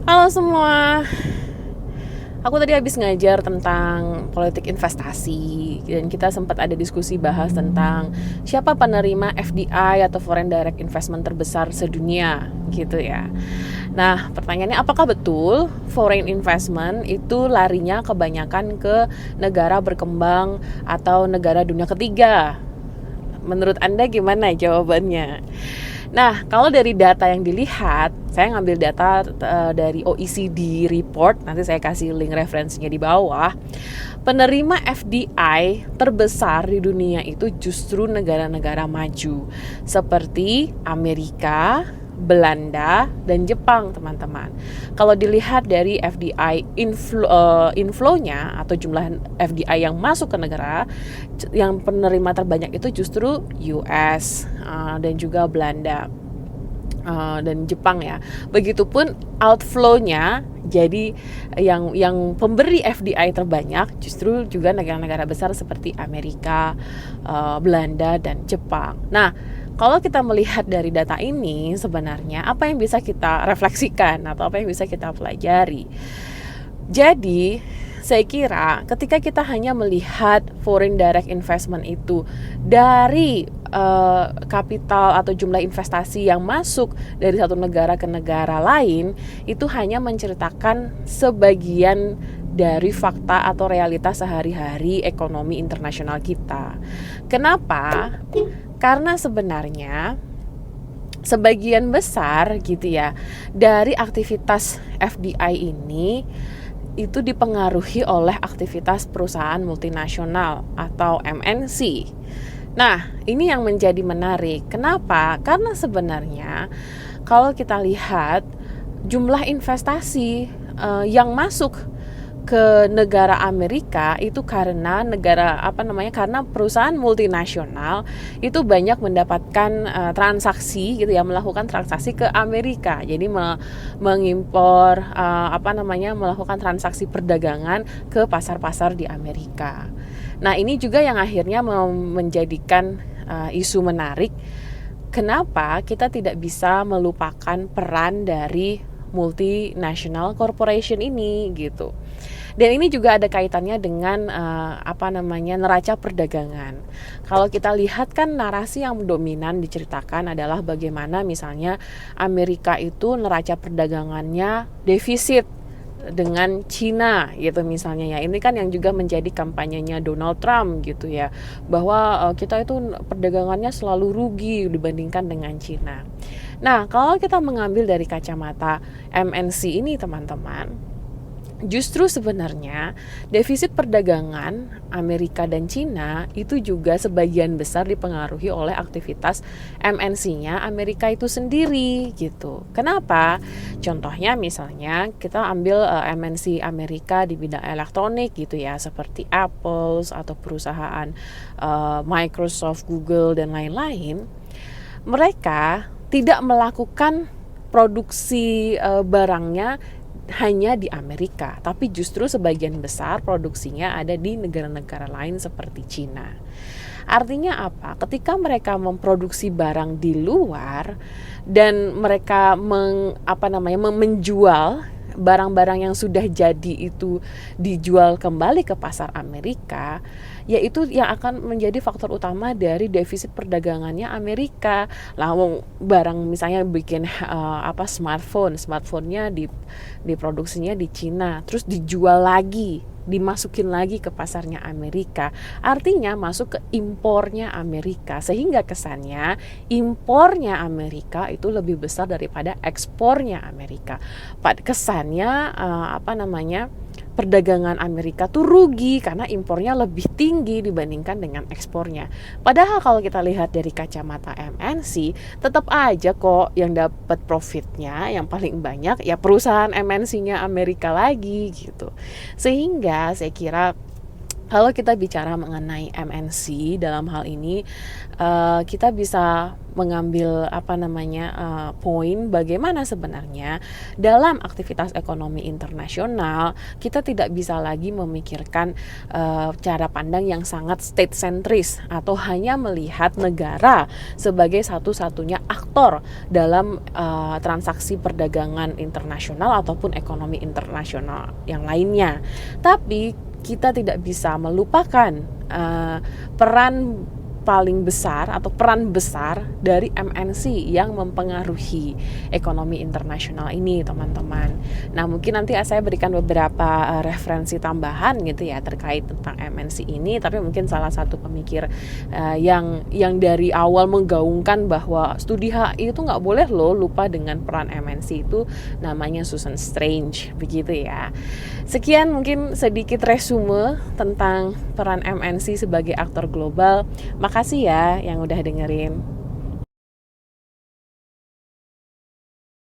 Halo semua, aku tadi habis ngajar tentang politik investasi dan kita sempat ada diskusi bahas tentang siapa penerima FDI atau Foreign Direct Investment terbesar sedunia gitu ya. Nah pertanyaannya, apakah betul foreign investment itu larinya kebanyakan ke negara berkembang atau negara dunia ketiga? Menurut Anda gimana jawabannya? Nah, kalau dari data yang dilihat, saya ngambil data dari OECD report, nanti saya kasih link referensinya di bawah. Penerima FDI terbesar di dunia itu justru negara-negara maju, seperti Amerika, Belanda, dan Jepang, teman-teman. Kalau dilihat dari FDI inflow-nya atau jumlah FDI yang masuk ke negara, yang penerima terbanyak itu justru US dan juga Belanda dan Jepang ya. Begitupun outflow-nya, jadi yang pemberi FDI terbanyak justru juga negara-negara besar seperti Amerika, Belanda, dan Jepang. Nah, kalau kita melihat dari data ini, sebenarnya apa yang bisa kita refleksikan atau apa yang bisa kita pelajari? Jadi, saya kira ketika kita hanya melihat foreign direct investment itu dari kapital atau jumlah investasi yang masuk dari satu negara ke negara lain, itu hanya menceritakan sebagian dari fakta atau realitas sehari-hari ekonomi internasional kita. Kenapa? Karena sebenarnya sebagian besar gitu ya dari aktivitas FDI ini itu dipengaruhi oleh aktivitas perusahaan multinasional atau MNC. Nah, ini yang menjadi menarik. Kenapa? Karena sebenarnya kalau kita lihat jumlah investasi yang masuk ke negara Amerika itu karena karena perusahaan multinasional itu banyak mendapatkan transaksi gitu ya, melakukan transaksi ke Amerika. Jadi mengimpor melakukan transaksi perdagangan ke pasar-pasar di Amerika. Nah, ini juga yang akhirnya menjadikan isu menarik. Kenapa kita tidak bisa melupakan peran dari multinational corporation ini gitu. Dan ini juga ada kaitannya dengan neraca perdagangan. Kalau kita lihat kan narasi yang dominan diceritakan adalah bagaimana misalnya Amerika itu neraca perdagangannya defisit dengan Cina gitu misalnya ya. Ini kan yang juga menjadi kampanyenya Donald Trump gitu ya, bahwa kita itu perdagangannya selalu rugi dibandingkan dengan Cina. Nah, kalau kita mengambil dari kacamata MNC ini teman-teman, justru sebenarnya defisit perdagangan Amerika dan Cina itu juga sebagian besar dipengaruhi oleh aktivitas MNC-nya Amerika itu sendiri gitu. Kenapa? Contohnya misalnya kita ambil MNC Amerika di bidang elektronik gitu ya, seperti Apple atau perusahaan Microsoft, Google, dan lain-lain. Mereka tidak melakukan produksi barangnya hanya di Amerika, tapi justru sebagian besar produksinya ada di negara-negara lain seperti Cina. Artinya apa? Ketika mereka memproduksi barang di luar dan mereka menjual barang-barang yang sudah jadi itu dijual kembali ke pasar Amerika, yaitu yang akan menjadi faktor utama dari defisit perdagangannya Amerika. Lah barang misalnya bikin smartphone-nya diproduksinya di Cina, terus dijual lagi, dimasukin lagi ke pasarnya Amerika, artinya masuk ke impornya Amerika, sehingga kesannya impornya Amerika itu lebih besar daripada ekspornya Amerika. Kesannya perdagangan Amerika tuh rugi karena impornya lebih tinggi dibandingkan dengan ekspornya. Padahal kalau kita lihat dari kacamata MNC, tetap aja kok yang dapat profitnya yang paling banyak ya perusahaan MNC-nya Amerika lagi gitu. Sehingga saya kira Kalau kita bicara mengenai MNC dalam hal ini, kita bisa mengambil poin bagaimana sebenarnya dalam aktivitas ekonomi internasional kita tidak bisa lagi memikirkan cara pandang yang sangat state centris atau hanya melihat negara sebagai satu-satunya aktor dalam transaksi perdagangan internasional ataupun ekonomi internasional yang lainnya. Tapi kita tidak bisa melupakan peran paling besar atau peran besar dari MNC yang mempengaruhi ekonomi internasional ini, teman-teman. Nah, mungkin nanti saya berikan beberapa referensi tambahan gitu ya terkait tentang MNC ini, tapi mungkin salah satu pemikir yang dari awal menggaungkan bahwa studi HI itu nggak boleh loh lupa dengan peran MNC itu namanya Susan Strange, begitu ya. Sekian mungkin sedikit resume tentang peran MNC sebagai aktor global. Makasih ya yang udah dengerin.